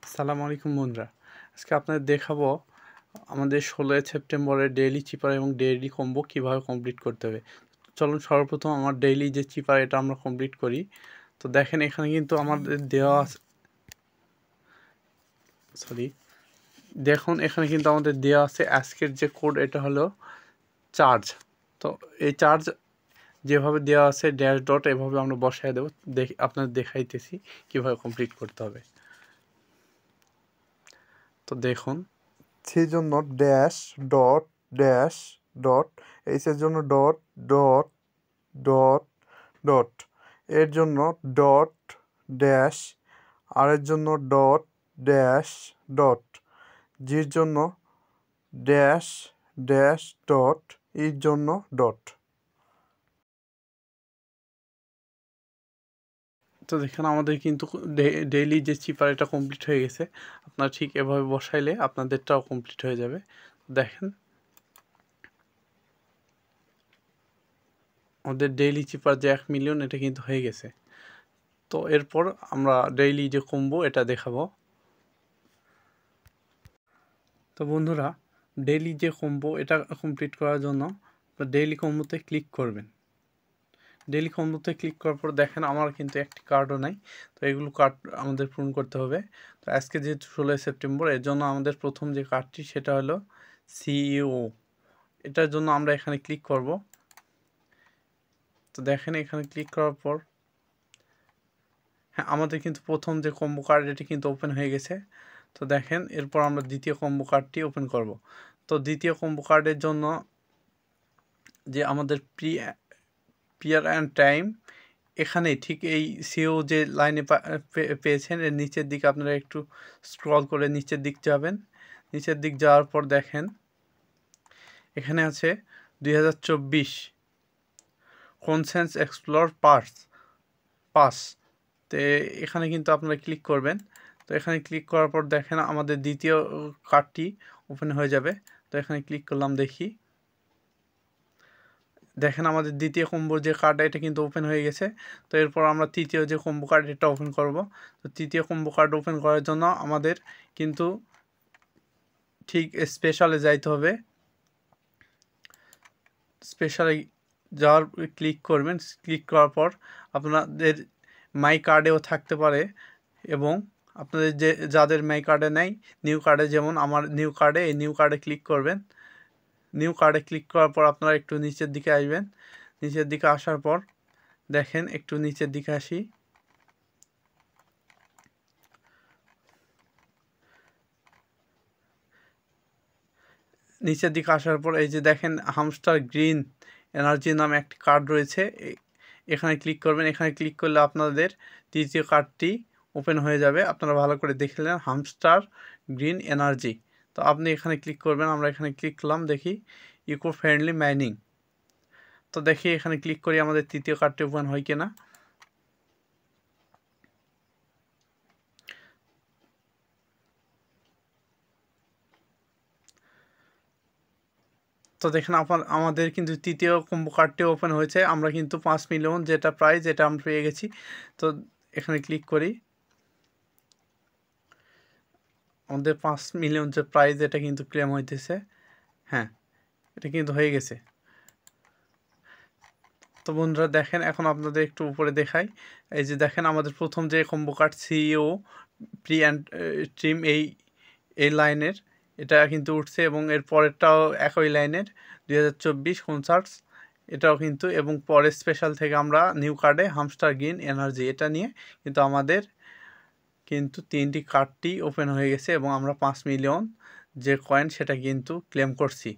আসসালামু আলাইকুম বন্ধুরা, আজকে আপনাদের দেখাবো আমাদের 16 সেপ্টেম্বরের ডেইলি চিপার এবং ডেইলি কম্বো কিভাবে কমপ্লিট করতে হবে। চলুন সর্বপ্রথম আমার ডেইলি যে চিপার এটা আমরা কমপ্লিট করি। তো দেখেন এখানে কিন্তু আমাদের দেওয়া আছে, দেখুন এখানে কিন্তু আমাদের দেওয়া আছে আজকের যে কোড, এটা হলো চার্জ। তো এই চার্জ যেভাবে দেওয়া আছে ড্যাশ ডট এভাবে আমরা বসায় দেবো। আপনাদের দেখাইতেছি কিভাবে কমপ্লিট করতে হবে। তো দেখুন, সেই জন্য ড্যাশ ডট, এইচের জন্য ডট ডট ডট ডট, এর জন্য ডট ড্যাশ, আর এর জন্য ডট ড্যাশ ডট, জির জন্য ড্যাশ ড্যাশ ডট, ইর জন্য ডট। তো দেখেন আমাদের কিন্তু ডেইলি যে চিপার এটা কমপ্লিট হয়ে গেছে। আপনারা ঠিক এভাবে বসাইলে আপনাদেরটাও কমপ্লিট হয়ে যাবে। দেখেন আমাদের ডেইলি চিপার যে 1 মিলিয়ন এটা কিন্তু হয়ে গেছে। তো এরপর আমরা ডেইলি যে কম্বো এটা দেখাবো। তো বন্ধুরা, ডেইলি যে কম্বো এটা কমপ্লিট করার জন্য ডেইলি কম্বোতে ক্লিক করবেন। ডেইলি কম্বোতে ক্লিক করার পর দেখেন আমার কিন্তু একটি কার্ডও নাই। তো এগুলো কার্ড আমাদের পূরণ করতে হবে। তো আজকে যেহেতু 16 সেপ্টেম্বর, এর জন্য আমাদের প্রথম যে কার্ডটি সেটা হলো সিইও। এটার জন্য আমরা এখানে ক্লিক করব। তো দেখেন এখানে ক্লিক করার পর হ্যাঁ, আমাদের কিন্তু প্রথম যে কম্বো কার্ড এটি কিন্তু ওপেন হয়ে গেছে। তো দেখেন এরপর আমরা দ্বিতীয় কম্বো কার্ডটি ওপেন করব। তো দ্বিতীয় কম্বো কার্ডের জন্য যে আমাদের পিয়ার অ্যান্ড টাইম, এখানে ঠিক এই সিও যে লাইনে পেয়েছেন এর নিচের দিকে আপনারা একটু স্ক্রল করে নিচের দিক যাবেন। নিচের দিক যাওয়ার পর দেখেন এখানে আছে 2024 কনসেন্স এক্সপ্লোর পাস। তো এখানে কিন্তু আপনারা ক্লিক করবেন। তো এখানে ক্লিক করার পর দেখেন আমাদের দ্বিতীয় কার্ডটি ওপেন হয়ে যাবে। তো এখানে ক্লিক করলাম, দেখি দেখেন আমাদের দ্বিতীয় কম্বো যে কার্ড এটা কিন্তু ওপেন হয়ে গেছে। তো এরপর আমরা তৃতীয় যে কম্বো কার্ড এটা ওপেন করব। তো তৃতীয় কম্বো কার্ড ওপেন করার জন্য আমাদের কিন্তু ঠিক স্পেশালে যাইতে হবে। স্পেশালে যাওয়ার ক্লিক করবেন। ক্লিক করার পর আপনাদের মাই কার্ডেও থাকতে পারে, এবং আপনাদের যাদের মাই কার্ডে নেই, নিউ কার্ডে, যেমন আমার নিউ কার্ডে, এই নিউ কার্ডে ক্লিক করবেন। নিউ কার্ডে ক্লিক করার পর আপনারা একটু নিচের দিকে আসবেন। নিচের দিকে আসার পর দেখেন একটু নিচের দিকে আসি। নিচের দিকে আসার পর এই যে দেখেন হামস্টার গ্রিন এনার্জি নামে একটি কার্ড রয়েছে, এখানে ক্লিক করবেন। এখানে ক্লিক করলে আপনাদের তৃতীয় কার্ডটি ওপেন হয়ে যাবে। আপনারা ভালো করে দেখলেন হামস্টার গ্রিন এনার্জি। তো আপনি এখানে ক্লিক করবেন। আমরা এখানে ক্লিক করলাম, দেখি ইকো ফ্রেন্ডলি মাইনিং। তো দেখি এখানে ক্লিক করি আমাদের তৃতীয় কার্ডটি ওপেন হয় কিনা। তো দেখেন আমাদের কিন্তু তৃতীয় কম্বো কার্ডটি ওপেন হয়েছে। আমরা কিন্তু 5 মিলিয়ন যেটা প্রাইস এটা আমরা পেয়ে গেছি। তো এখানে ক্লিক করি। আমাদের 5 মিলিয়ন যে প্রাইস এটা কিন্তু ক্লেম হইতেছে। হ্যাঁ, এটা কিন্তু হয়ে গেছে। তো বন্ধুরা দেখেন এখন আপনাদের একটু উপরে দেখাই। এই যে দেখেন আমাদের প্রথম যে combo card CEO pre and trim, এই লাইনের এটা কিন্তু উঠছে, এবং এর পরেরটাও একই লাইনের 2024 কনসার্টস এটাও কিন্তু, এবং পরের স্পেশাল থেকে আমরা নিউ কার্ডে হামস্টার গ্রিন এনার্জি এটা নিয়ে কিন্তু আমাদের কিন্তু 3টি কার্ডটি ওপেন হয়ে গেছে, এবং আমরা 5 মিলিয়ন যে কয়েন সেটা কিন্তু ক্লেম করছি।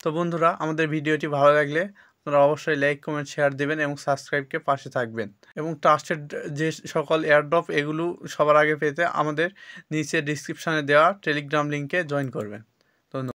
তো বন্ধুরা, আমাদের ভিডিওটি ভালো লাগলে আপনারা অবশ্যই লাইক, কমেন্ট, শেয়ার দেবেন এবং সাবস্ক্রাইবকে পাশে থাকবেন, এবং ট্রাস্টেড যে সকল এয়ারড্রপ এগুলো সবার আগে পেতে আমাদের নিচে ডিসক্রিপশানে দেওয়া টেলিগ্রাম লিঙ্কে জয়েন করবেন। ধন্যবাদ।